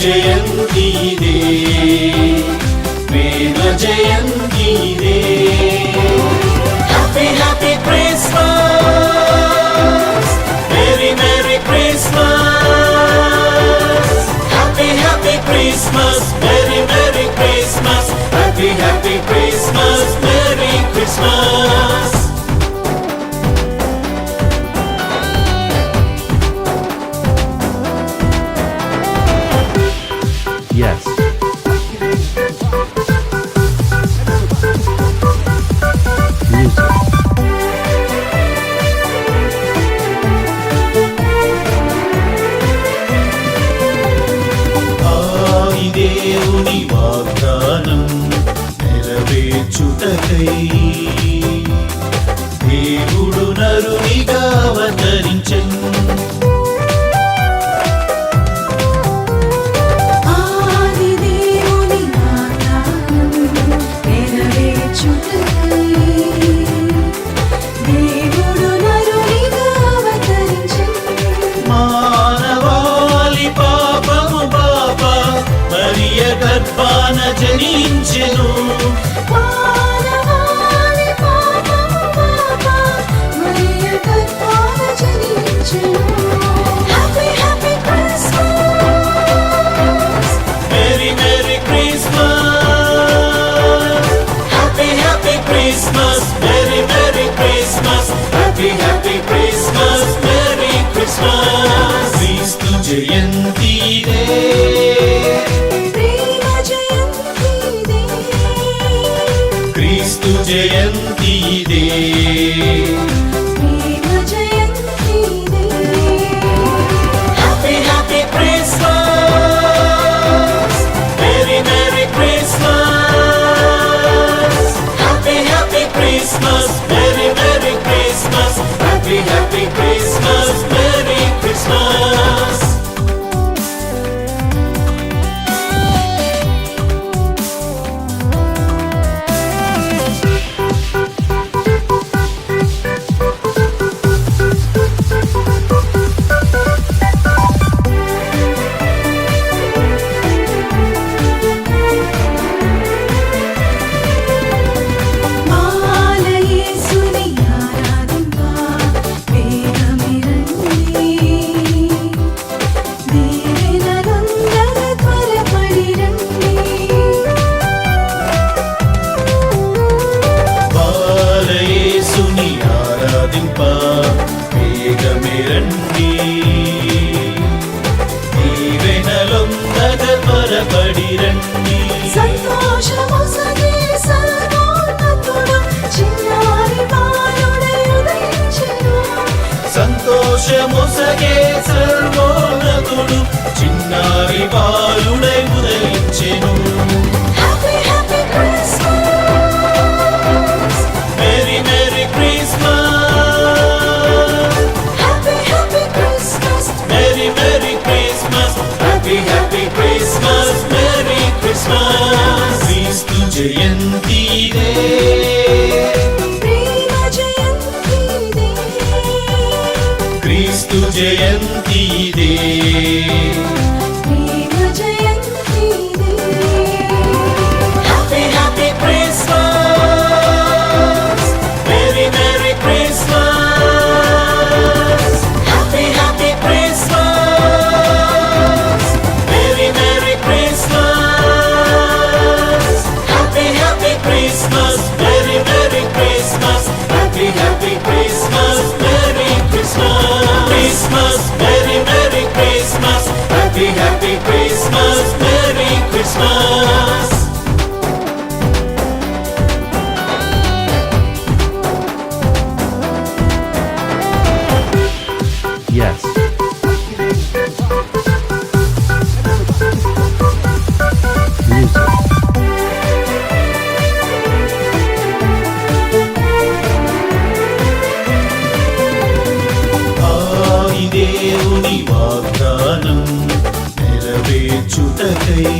జయంతి ఇదే, వేద జయంతి ఇదే. Happy happy Christmas, merry merry Christmas. Happy happy Christmas, merry merry Christmas. Happy happy Christmas, merry Christmas. Yes. Music. ఆది దేవుని వాగ్దానం నెరవేర్చుటకై దేవుడు నరునిగా అవతరించెను. గర్భాన జనించెను, merry merry Christmas. Happy happy Christmas, merry merry Christmas. Happy happy Christmas, merry Christmas. క్రీస్తు జయంతి ఇదే, క్రీస్తు జయంతి ఇదే. Happy happy Christmas, merry merry Christmas. Happy happy Christmas, merry merry Christmas. Happy happy Christmas, merry Christmas. వేగమే రండి, దీవెనలొందగ త్వరపడి రండి. సంతోషమొసగే సర్వోన్నతుడు చిన్నారి బాలుడై ఉదయించెను. సంతోషమొసగే సర్వోన్నతుడు చిన్నారి బాలుడై ఉదయించెను. Happy happy Christmas, merry merry Christmas. Happy happy Christmas, merry merry Christmas. Happy happy Christmas, merry Christmas. క్రీస్తు జయంతి ఇదే, ప్రేమ జయంతి ఇదే. క్రీస్తు జయంతి ఇదే. ప్రేమ జయంతి ఇదే. Happy happy Christmas, merry merry Christmas. Happy happy Christmas, merry merry Christmas. Happy happy Christmas, merry merry Christmas. Happy happy Christmas, merry Christmas. Christmas, merry merry Christmas. Happy happy Christmas, merry Christmas. Yes. Music. ఆది దేవుని వాగ్దానం నెరవేర్చుటకై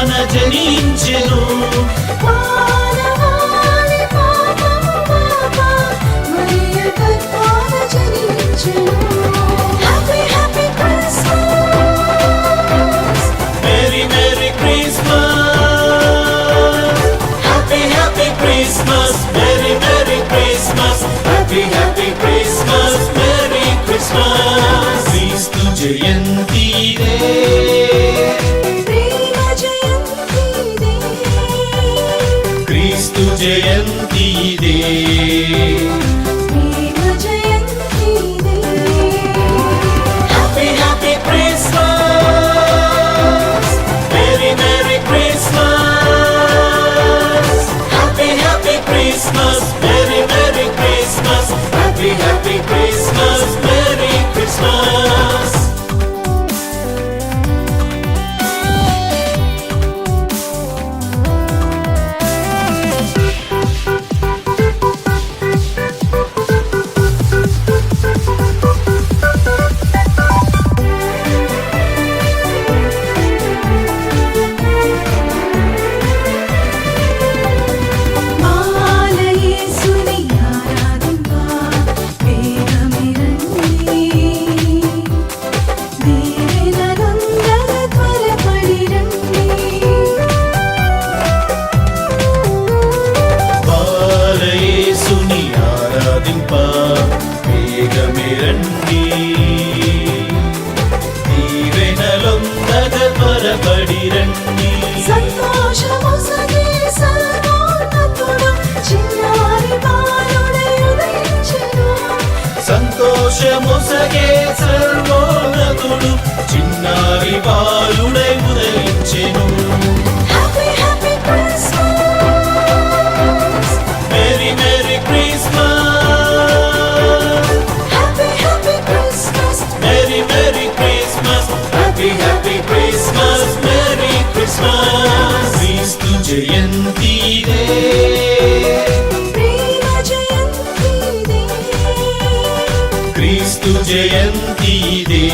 గర్భాన జనించెను మానవాళి పాపము బాప మరియ గర్భాన జనించెను. Happy happy Christmas, merry merry Christmas, happy happy Christmas, merry merry Christmas, happy happy Christmas, merry Christmas. క్రీస్తు జయంతి ఇదే, ప్రేమ జయంతి ఇదే, క్రీస్తు జయంతి ఇదే. ప్రేమ జయంతి ఇదే. Happy happy Christmas, merry merry Christmas, happy happy Christmas, merry merry Christmas, happy happy Christmas, merry Christmas. బాలయేసుని ఆరాధింప వేగమే రండి, దీవెనలొందగ త్వరపడి రండి. బాలయేసుని ఆరాధింప వేగమే రండి, దీవెనలొందగ త్వరపడి రండి. సంతోషమొసగే సర్వోన్నతుడు చిన్నారి బాలుడై ఉదయించెను. సంతోషమొసగే సర్వోన్నతుడు చిన్నారి బాలుడై ఉదయించెను. Happy happy Christmas, merry merry Christmas, happy happy Christmas, merry merry Christmas, happy happy Christmas, merry Christmas. క్రీస్తు జయంతి ఇదే, ప్రేమ జయంతి ఇదే, క్రీస్తు జయంతి ఇదే.